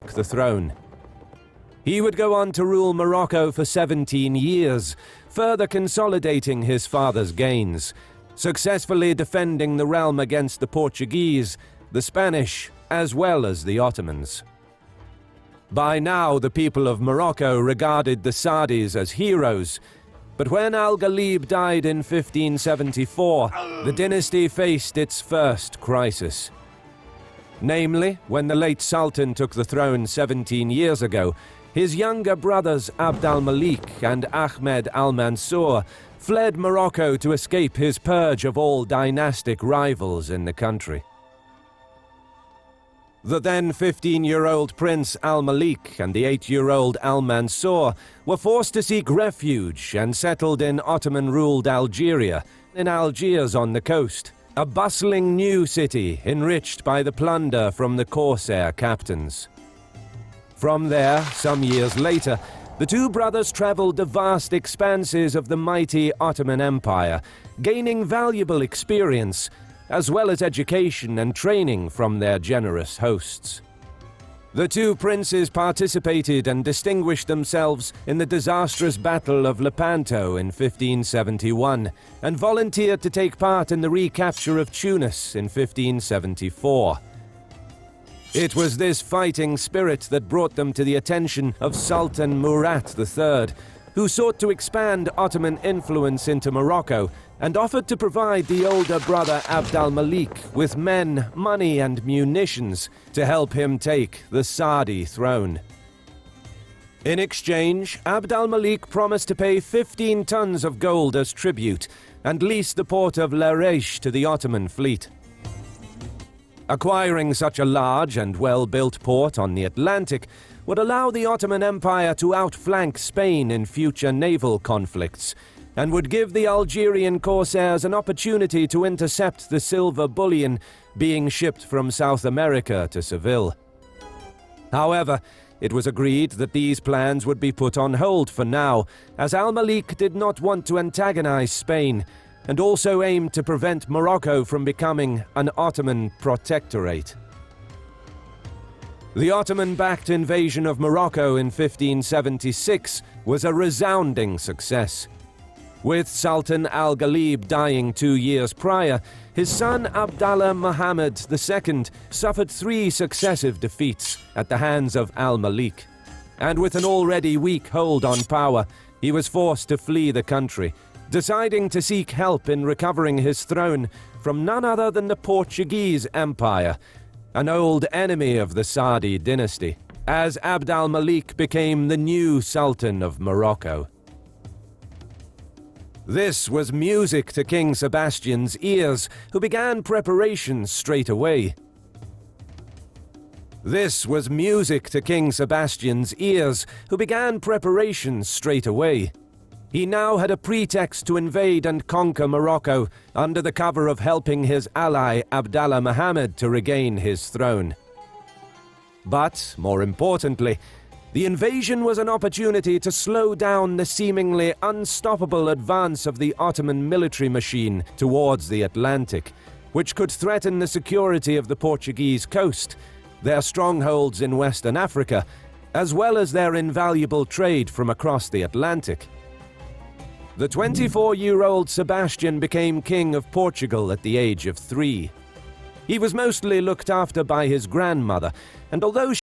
took the throne. He would go on to rule Morocco for 17 years, further consolidating his father's gains, successfully defending the realm against the Portuguese, the Spanish, as well as the Ottomans. By now, the people of Morocco regarded the Saadis as heroes, but when Al-Ghalib died in 1574, the dynasty faced its first crisis. Namely, when the late Sultan took the throne 17 years ago, his younger brothers Abd al-Malik and Ahmed al-Mansour fled Morocco to escape his purge of all dynastic rivals in the country. The then 15-year-old Prince al-Malik and the 8-year-old al-Mansour were forced to seek refuge and settled in Ottoman-ruled Algeria, in Algiers on the coast, a bustling new city enriched by the plunder from the corsair captains. From there, some years later, the two brothers traveled the vast expanses of the mighty Ottoman Empire, gaining valuable experience, as well as education and training from their generous hosts. The two princes participated and distinguished themselves in the disastrous Battle of Lepanto in 1571, and volunteered to take part in the recapture of Tunis in 1574. It was this fighting spirit that brought them to the attention of Sultan Murat III, who sought to expand Ottoman influence into Morocco and offered to provide the older brother Abd al-Malik with men, money and munitions to help him take the Saadi throne. In exchange, Abd al-Malik promised to pay 15 tons of gold as tribute and lease the port of Larache to the Ottoman fleet. Acquiring such a large and well-built port on the Atlantic would allow the Ottoman Empire to outflank Spain in future naval conflicts, and would give the Algerian corsairs an opportunity to intercept the silver bullion being shipped from South America to Seville. However, it was agreed that these plans would be put on hold for now, as al-Malik did not want to antagonize Spain, and also aimed to prevent Morocco from becoming an Ottoman protectorate. The Ottoman-backed invasion of Morocco in 1576 was a resounding success. With Sultan al-Ghalib dying 2 years prior, his son Abdallah Muhammad II suffered 3 successive defeats at the hands of al-Malik. And with an already weak hold on power, he was forced to flee the country, deciding to seek help in recovering his throne from none other than the Portuguese Empire, an old enemy of the Saadi dynasty, as Abd al-Malik became the new Sultan of Morocco. This was music to King Sebastian's ears, who began preparations straight away. This was music to King Sebastian's ears, who began preparations straight away. He now had a pretext to invade and conquer Morocco under the cover of helping his ally Abdallah Muhammad to regain his throne. But, more importantly, the invasion was an opportunity to slow down the seemingly unstoppable advance of the Ottoman military machine towards the Atlantic, which could threaten the security of the Portuguese coast, their strongholds in Western Africa, as well as their invaluable trade from across the Atlantic. The 24-year-old Sebastian became King of Portugal at the age of 3. He was mostly looked after by his grandmother, and although